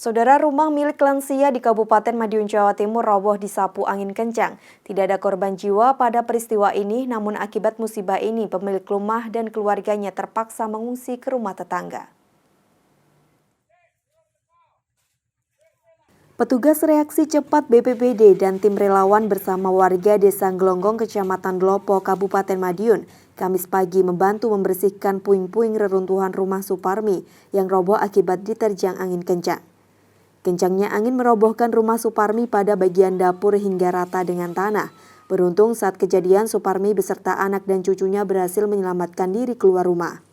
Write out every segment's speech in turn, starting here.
Saudara, rumah milik lansia di Kabupaten Madiun, Jawa Timur roboh disapu angin kencang. Tidak ada korban jiwa pada peristiwa ini, namun akibat musibah ini pemilik rumah dan keluarganya terpaksa mengungsi ke rumah tetangga. Petugas reaksi cepat BPBD dan tim relawan bersama warga Desa Glonggong, Kecamatan Dlopo, Kabupaten Madiun, Kamis pagi membantu membersihkan puing-puing reruntuhan rumah Suparmi yang roboh akibat diterjang angin kencang. Kencangnya angin merobohkan rumah Suparmi pada bagian dapur hingga rata dengan tanah. Beruntung saat kejadian Suparmi beserta anak dan cucunya berhasil menyelamatkan diri keluar rumah.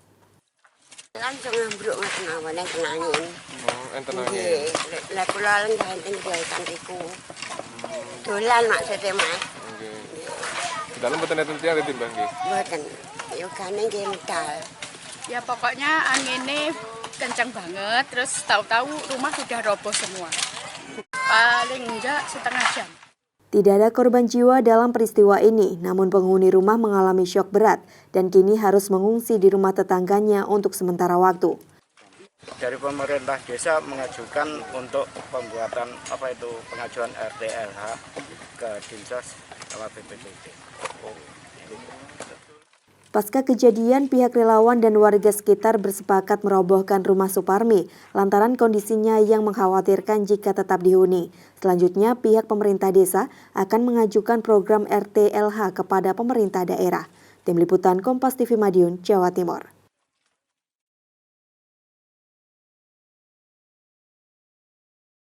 Langsung ambruk mas mawon enten angin. Oh, enten angin. Lah kula lan enten jahitan iku. Dolan maksudnya mas. Nggih. Di dalam mboten enten tiyang ditimbang nggih. Mboten. Yogane nggih medal. Ya pokoknya anginnya kencang banget, terus tahu-tahu rumah sudah roboh semua. Paling enggak setengah jam. Tidak ada korban jiwa dalam peristiwa ini, namun penghuni rumah mengalami syok berat dan kini harus mengungsi di rumah tetangganya untuk sementara waktu. Dari pemerintah desa mengajukan untuk pembuatan pengajuan RT/LH ke Dinsos sama BPBD. Pasca kejadian, pihak relawan dan warga sekitar bersepakat merobohkan rumah Suparmi lantaran kondisinya yang mengkhawatirkan jika tetap dihuni. Selanjutnya, pihak pemerintah desa akan mengajukan program RT/LH kepada pemerintah daerah. Tim Liputan Kompas TV Madiun, Jawa Timur.